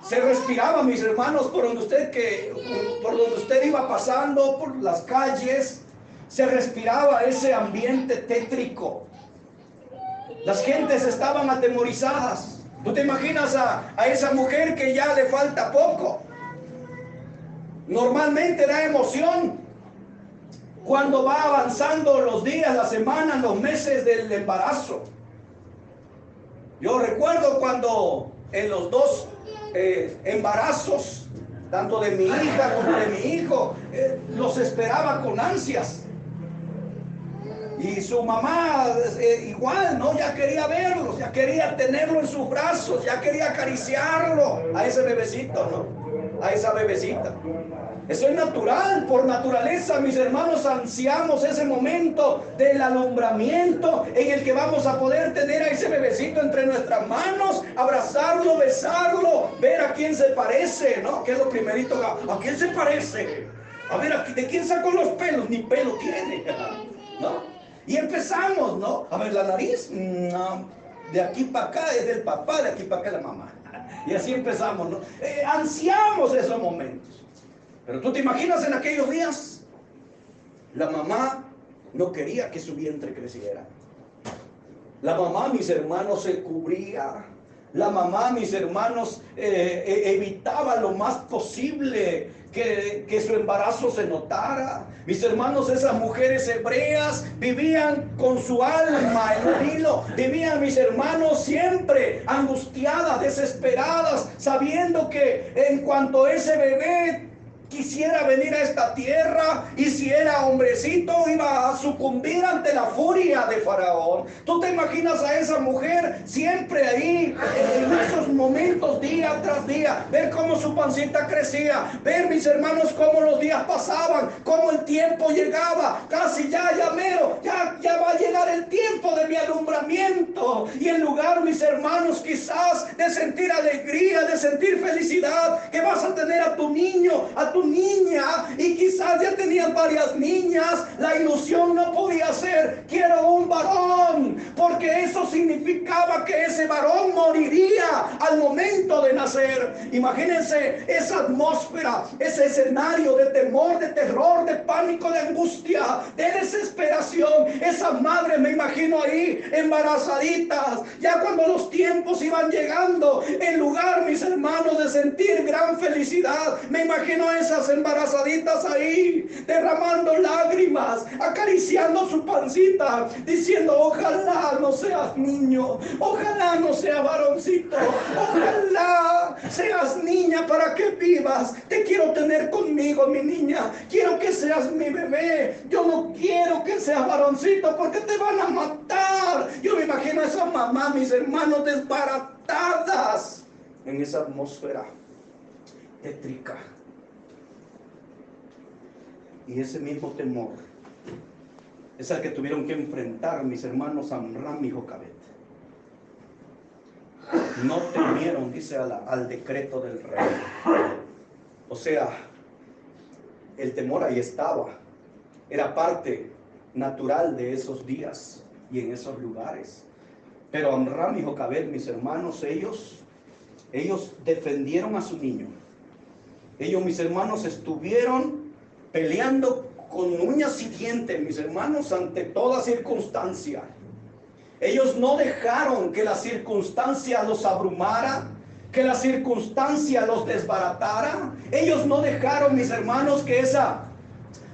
Se respiraba, mis hermanos, por donde usted iba pasando, por las calles, se respiraba ese ambiente tétrico. Las gentes estaban atemorizadas. ¿Tú te imaginas a esa mujer que ya le falta poco? Normalmente da emoción cuando va avanzando los días, las semanas, los meses del embarazo. Yo recuerdo cuando en los dos embarazos, tanto de mi hija como de mi hijo, los esperaba con ansias. Y su mamá igual, ¿no? Ya quería verlos, ya quería tenerlo en sus brazos, ya quería acariciarlo a ese bebecito, ¿no? A esa bebecita. Eso es natural, por naturaleza, mis hermanos, ansiamos ese momento del alumbramiento en el que vamos a poder tener a ese bebecito entre nuestras manos, abrazarlo, besarlo, ver a quién se parece, ¿no? ¿Qué es lo primerito? ¿A quién se parece? A ver, ¿de quién sacó los pelos? Ni pelo tiene, ¿no? Y empezamos, ¿no? A ver, la nariz, no, de aquí para acá es del papá, de aquí para acá es la mamá. Y así empezamos, ¿no? Ansiamos esos momentos. Pero tú te imaginas en aquellos días, la mamá no quería que su vientre creciera. La mamá, mis hermanos, se cubría. La mamá, mis hermanos, evitaba lo más posible que su embarazo se notara. Mis hermanos, esas mujeres hebreas vivían con su alma en el hilo. Vivían, mis hermanos, siempre angustiadas, desesperadas, sabiendo que en cuanto ese bebé quisiera venir a esta tierra, fuerza, y si era hombrecito iba a sucumbir ante la furia de Faraón. Tú te imaginas a esa mujer siempre ahí en esos momentos, día tras día, ver cómo su pancita crecía, ver, mis hermanos, cómo los días pasaban, cómo el tiempo llegaba, casi ya mero, ya va a llegar el tiempo de mi alumbramiento, y en lugar, mis hermanos, quizás de sentir alegría, de sentir felicidad, que vas a tener a tu niño, a tu niña, y quizás ya tenías varias niñas, la ilusión no podía ser, quiero un varón, porque eso significaba que ese varón moriría al momento de nacer. Imagínense esa atmósfera, ese escenario de temor, de terror, de pánico, de angustia, de desesperación. Esas madres, me imagino ahí embarazaditas, ya cuando los tiempos iban llegando, en lugar, mis hermanos, de sentir gran felicidad, me imagino a esas embarazaditas ahí derramando lágrimas, acariciando su pancita, diciendo: ojalá no seas niño, ojalá no seas varoncito, ojalá seas niña para que vivas. Te quiero tener conmigo, mi niña, quiero que seas mi bebé. Yo no quiero que seas varoncito porque te van a matar. Yo me imagino a esa mamá, mis hermanos, desbaratadas en esa atmósfera tétrica. Y ese mismo temor es el que tuvieron que enfrentar, mis hermanos, Amram y Jocabet. No temieron, dice, al decreto del rey. O sea, el temor ahí estaba, era parte natural de esos días y en esos lugares. Pero Amram y Jocabet, mis hermanos, ellos defendieron a su niño. Ellos, mis hermanos, estuvieron peleando con uñas y dientes, mis hermanos, ante toda circunstancia. Ellos no dejaron que la circunstancia los abrumara, que la circunstancia los desbaratara. Ellos no dejaron, mis hermanos, que esa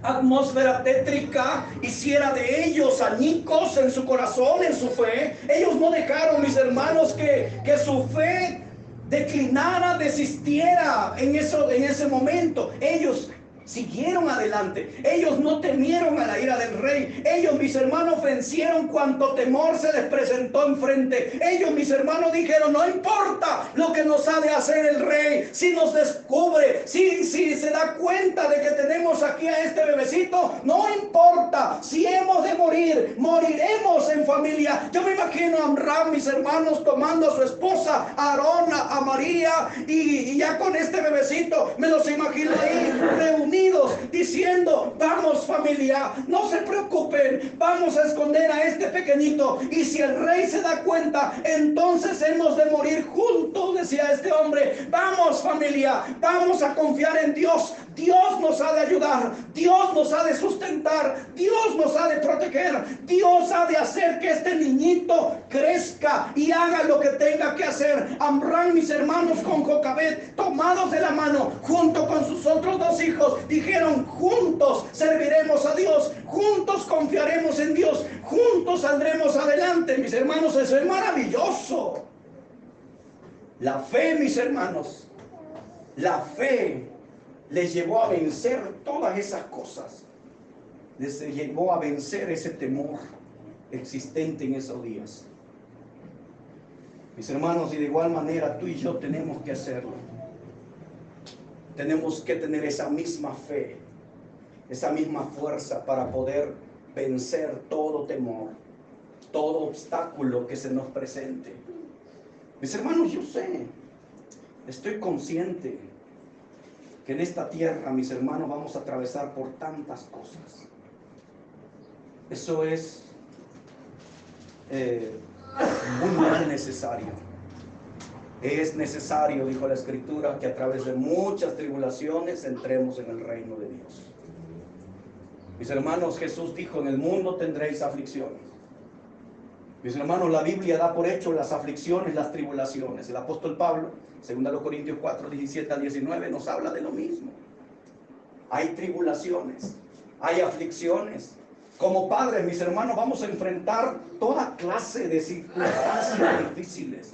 atmósfera tétrica hiciera de ellos añicos en su corazón, en su fe. Ellos no dejaron, mis hermanos, que su fe declinara, desistiera en ese momento. Ellos siguieron adelante. Ellos no temieron a la ira del rey. Ellos, mis hermanos, vencieron cuanto temor se les presentó enfrente. Ellos, mis hermanos, dijeron: no importa lo que nos ha de hacer el rey, si nos descubre, si se da cuenta de que tenemos aquí a este bebecito, no importa. Si hemos de morir, moriremos en familia. Yo me imagino a Amram, mis hermanos, tomando a su esposa, a Aarón, a María, y ya con este bebecito, me los imagino ahí reunidos, diciendo: vamos, familia, no se preocupen, vamos a esconder a este pequeñito, y si el rey se da cuenta, entonces hemos de morir juntos. Decía este hombre: vamos, familia, vamos a confiar en Dios. Dios nos ha de ayudar, Dios nos ha de sustentar, Dios nos ha de proteger, Dios ha de hacer que este niñito crezca y haga lo que tenga que hacer. Amram, mis hermanos, con Jocabet, tomados de la mano, junto con sus otros dos hijos, dijeron: juntos serviremos a Dios, juntos confiaremos en Dios, juntos saldremos adelante. Mis hermanos, eso es maravilloso. La fe, mis hermanos, la fe les llevó a vencer todas esas cosas. Les llevó a vencer ese temor existente en esos días. Mis hermanos, y de igual manera tú y yo tenemos que hacerlo. Tenemos que tener esa misma fe, esa misma fuerza para poder vencer todo temor, todo obstáculo que se nos presente. Mis hermanos, yo sé, estoy consciente que en esta tierra, mis hermanos, vamos a atravesar por tantas cosas. Eso es un mal necesario. Es necesario, dijo la Escritura, que a través de muchas tribulaciones entremos en el reino de Dios. Mis hermanos, Jesús dijo: en el mundo tendréis aflicciones. Mis hermanos, la Biblia da por hecho las aflicciones, las tribulaciones. El apóstol Pablo, 2 Corintios 4, 17 al 19, nos habla de lo mismo. Hay tribulaciones, hay aflicciones. Como padres, mis hermanos, vamos a enfrentar toda clase de circunstancias difíciles.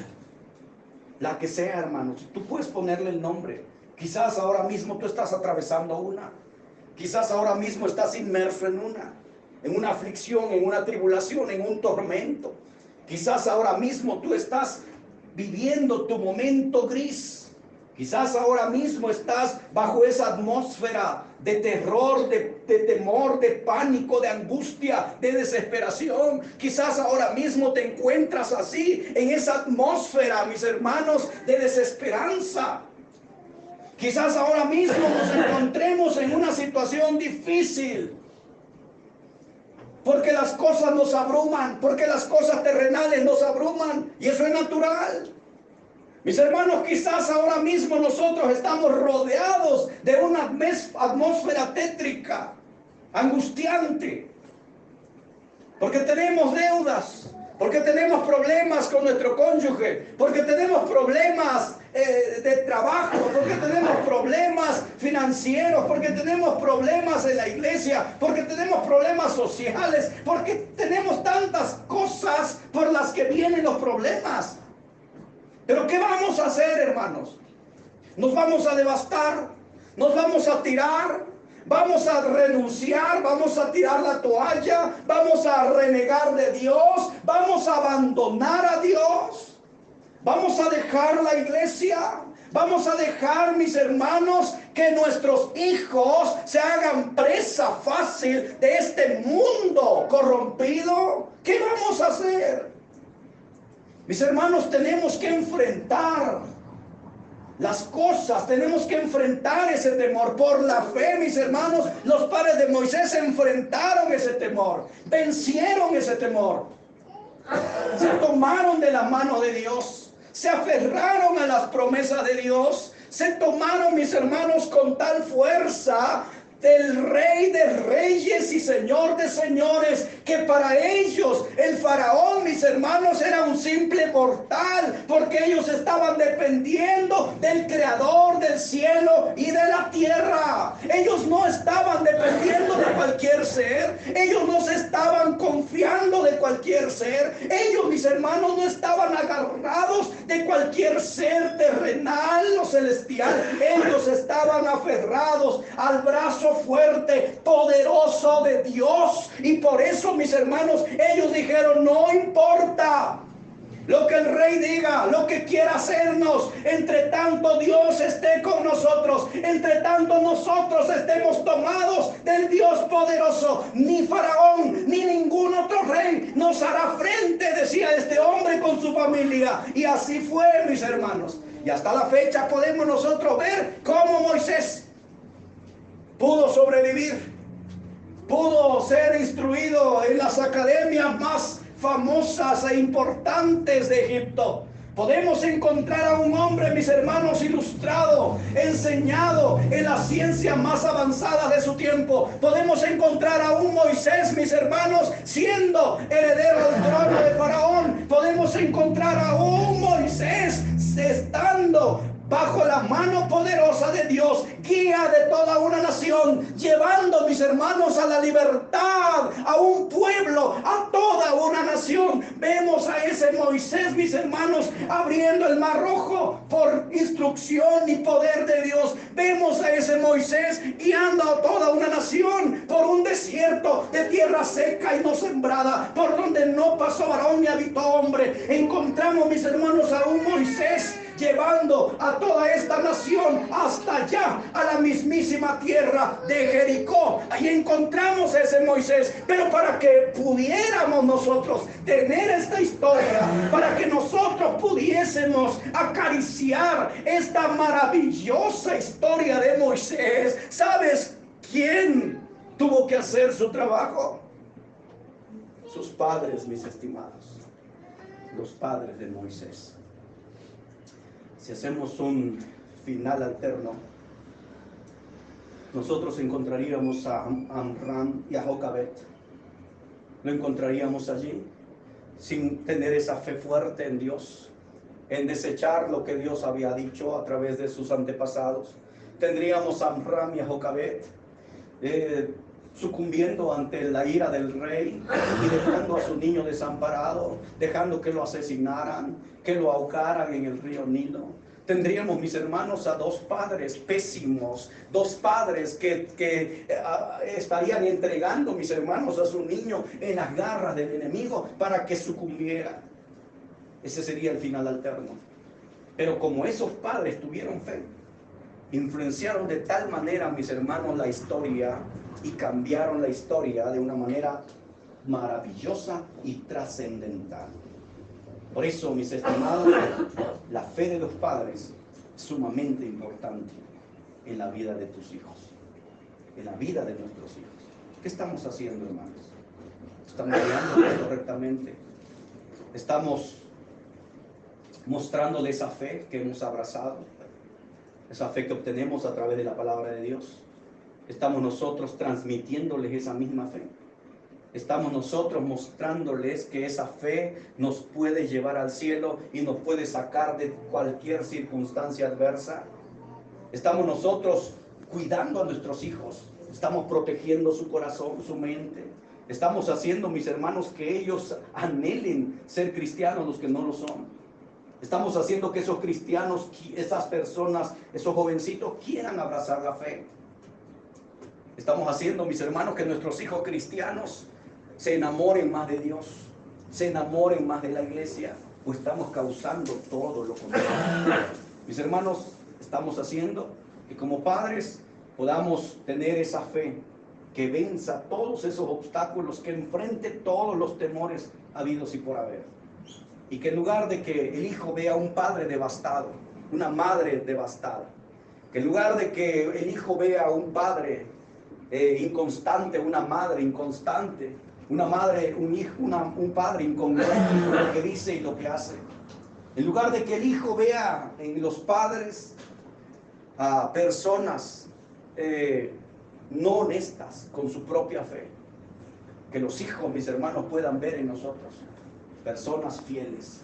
La que sea, hermanos, tú puedes ponerle el nombre. Quizás ahora mismo tú estás atravesando una. Quizás ahora mismo estás inmerso en una aflicción, en una tribulación, en un tormento. Quizás ahora mismo tú estás viviendo tu momento gris. Quizás ahora mismo estás bajo esa atmósfera de terror, de temor, de pánico, de angustia, de desesperación. Quizás ahora mismo te encuentras así, en esa atmósfera, mis hermanos, de desesperanza. Quizás ahora mismo nos encontremos en una situación difícil, porque las cosas nos abruman, porque las cosas terrenales nos abruman, y eso es natural. Mis hermanos, quizás ahora mismo nosotros estamos rodeados de una atmósfera tétrica, angustiante, porque tenemos deudas, porque tenemos problemas con nuestro cónyuge, porque tenemos problemas de trabajo, porque tenemos problemas financieros, porque tenemos problemas en la iglesia, porque tenemos problemas sociales, porque tenemos tantas cosas por las que vienen los problemas. Pero ¿qué vamos a hacer, hermanos? ¿Nos vamos a devastar? ¿Nos vamos a tirar? ¿Vamos a renunciar? ¿Vamos a tirar la toalla? ¿Vamos a renegar de Dios? ¿Vamos a abandonar a Dios? ¿Vamos a dejar la iglesia? ¿Vamos a dejar, mis hermanos, que nuestros hijos se hagan presa fácil de este mundo corrompido? ¿Qué vamos a hacer? Mis hermanos, tenemos que enfrentar las cosas, tenemos que enfrentar ese temor. Por la fe, mis hermanos, los padres de Moisés enfrentaron ese temor, vencieron ese temor, se tomaron de la mano de Dios, se aferraron a las promesas de Dios, se tomaron, mis hermanos, con tal fuerza del Rey de Reyes y Señor de Señores, que para ellos el faraón, mis hermanos, era un simple mortal, porque ellos estaban dependiendo del Creador del cielo y de la tierra. Ellos no estaban dependiendo de cualquier ser, ellos no se estaban confiando de cualquier ser, ellos, mis hermanos, no estaban agarrados de cualquier ser terrenal o celestial, ellos estaban aferrados al brazo fuerte, poderoso de Dios. Y por eso, mis hermanos, ellos dijeron: no importa lo que el rey diga, lo que quiera hacernos, entre tanto Dios esté con nosotros, entre tanto nosotros estemos tomados del Dios poderoso, ni Faraón ni ningún otro rey nos hará frente, decía este hombre con su familia. Y así fue, mis hermanos. Y hasta la fecha podemos nosotros ver cómo Moisés pudo sobrevivir, pudo ser instruido en las academias más famosas e importantes de Egipto. Podemos encontrar a un hombre, mis hermanos, ilustrado, enseñado en la ciencia más avanzada de su tiempo. Podemos encontrar a un Moisés, mis hermanos, siendo heredero del trono de Faraón. Podemos encontrar a un Moisés estando bajo la mano poderosa de Dios, guía de toda una nación, llevando, mis hermanos, a la libertad a un pueblo, a toda una nación. Vemos a ese Moisés, mis hermanos, abriendo el mar rojo por instrucción y poder de Dios. Vemos a ese Moisés guiando a toda una nación por un desierto de tierra seca y no sembrada, por donde no pasó varón ni habitó hombre. Encontramos, mis hermanos, a un Moisés llevando a toda esta nación hasta allá, a la mismísima tierra de Jericó. Ahí encontramos a ese Moisés. Pero para que pudiéramos nosotros tener esta historia, para que nosotros pudiésemos acariciar esta maravillosa historia de Moisés, ¿sabes quién tuvo que hacer su trabajo? Sus padres, mis estimados, los padres de Moisés. Si hacemos un final alterno, nosotros encontraríamos a Amram y a Jocabet. Lo encontraríamos allí, sin tener esa fe fuerte en Dios, en desechar lo que Dios había dicho a través de sus antepasados. Tendríamos a Amram y a Jocabet sucumbiendo ante la ira del rey y dejando a su niño desamparado, dejando que lo asesinaran, que lo ahogaran en el río Nilo. Tendríamos, mis hermanos, a dos padres pésimos, dos padres que estarían entregando, mis hermanos, a su niño en las garras del enemigo para que sucumbiera. Ese sería el final alterno. Pero como esos padres tuvieron fe, influenciaron de tal manera, mis hermanos, la historia, y cambiaron la historia de una manera maravillosa y trascendental. Por eso, mis estimados, la fe de los padres es sumamente importante en la vida de tus hijos, en la vida de nuestros hijos. ¿Qué estamos haciendo, hermanos? ¿Estamos guiándolos correctamente? ¿Estamos mostrándole esa fe que hemos abrazado? Esa fe que obtenemos a través de la palabra de Dios. ¿Estamos nosotros transmitiéndoles esa misma fe? Estamos nosotros mostrándoles que esa fe nos puede llevar al cielo y nos puede sacar de cualquier circunstancia adversa. Estamos nosotros cuidando a nuestros hijos. Estamos protegiendo su corazón, su mente. Estamos haciendo, mis hermanos, que ellos anhelen ser cristianos los que no lo son. Estamos haciendo que esos cristianos, esas personas, esos jovencitos quieran abrazar la fe. Estamos haciendo, mis hermanos, que nuestros hijos cristianos se enamoren más de Dios, se enamoren más de la iglesia, o estamos causando todo lo contrario. Mis hermanos, estamos haciendo que como padres podamos tener esa fe que venza todos esos obstáculos, que enfrente todos los temores habidos y por haber. Y que en lugar de que el hijo vea a un padre devastado, una madre devastada, que en lugar de que el hijo vea a un padre inconstante, una madre inconstante, una madre, un hijo, un padre incongruente con lo que dice y lo que hace. En lugar de que el hijo vea en los padres a personas no honestas con su propia fe, que los hijos, mis hermanos, puedan ver en nosotros personas fieles,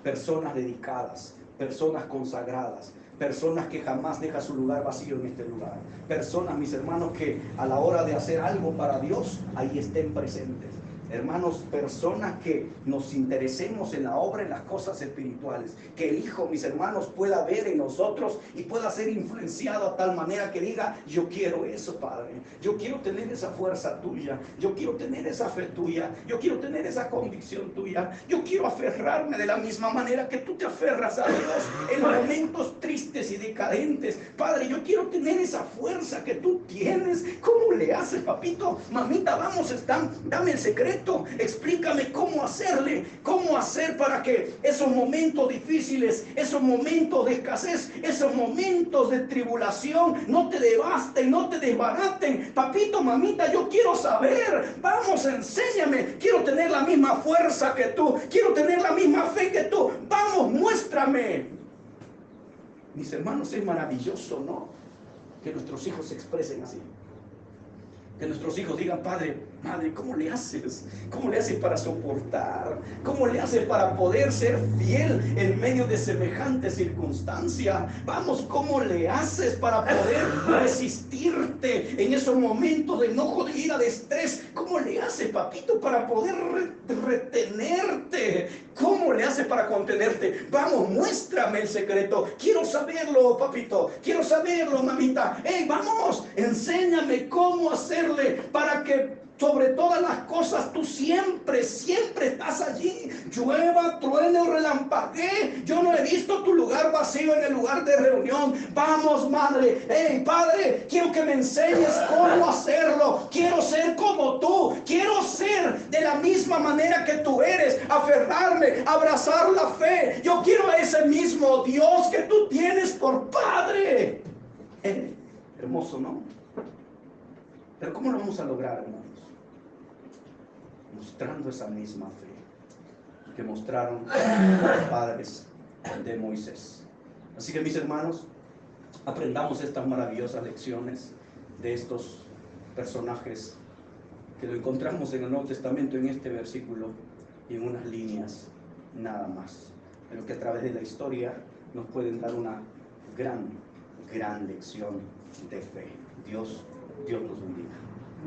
personas dedicadas, personas consagradas, personas que jamás dejan su lugar vacío en este lugar, personas, mis hermanos, que a la hora de hacer algo para Dios, ahí estén presentes. Hermanos, personas que nos interesemos en la obra, en las cosas espirituales. Que el hijo, mis hermanos, pueda ver en nosotros y pueda ser influenciado a tal manera que diga: yo quiero eso, Padre. Yo quiero tener esa fuerza tuya. Yo quiero tener esa fe tuya. Yo quiero tener esa convicción tuya. Yo quiero aferrarme de la misma manera que tú te aferras a Dios en los momentos tristes y decadentes. Padre, yo quiero tener esa fuerza que tú tienes. ¿Cómo le haces, papito? Mamita, vamos, dame el secreto. Explícame cómo hacerle, cómo hacer para que esos momentos difíciles, esos momentos de escasez, esos momentos de tribulación no te devasten, no te desbaraten. Papito, mamita, yo quiero saber. Vamos, enséñame. Quiero tener la misma fuerza que tú. Quiero tener la misma fe que tú. Vamos, muéstrame. Mis hermanos, es maravilloso, ¿no? Que nuestros hijos se expresen así. Que nuestros hijos digan: padre, madre, ¿cómo le haces? ¿Cómo le haces para soportar? ¿Cómo le haces para poder ser fiel en medio de semejante circunstancia? Vamos, ¿cómo le haces para poder resistirte en esos momentos de enojo, de ira, de estrés? ¿Cómo le haces, papito, para poder retenerte? ¿Cómo le haces para contenerte? Vamos, muéstrame el secreto. Quiero saberlo, papito. Quiero saberlo, mamita. ¡Hey, vamos! Enséñame cómo hacerle para que sobre todas las cosas tú siempre estás allí. Llueva, truene o relampaguee, yo no he visto tu lugar vacío en el lugar de reunión. Vamos, madre. Hey, padre, quiero que me enseñes cómo hacerlo. Quiero ser como tú. Quiero ser de la misma manera que tú eres. Aferrarme, abrazar la fe. Yo quiero a ese mismo Dios que tú tienes por Padre. Hermoso, ¿no? Pero ¿cómo lo vamos a lograr, hermanos? Mostrando esa misma fe que mostraron los padres de Moisés. Así que, mis hermanos, aprendamos estas maravillosas lecciones de estos personajes que lo encontramos en el Nuevo Testamento, en este versículo y en unas líneas nada más, pero que a través de la historia nos pueden dar una gran lección de fe. Dios nos bendiga.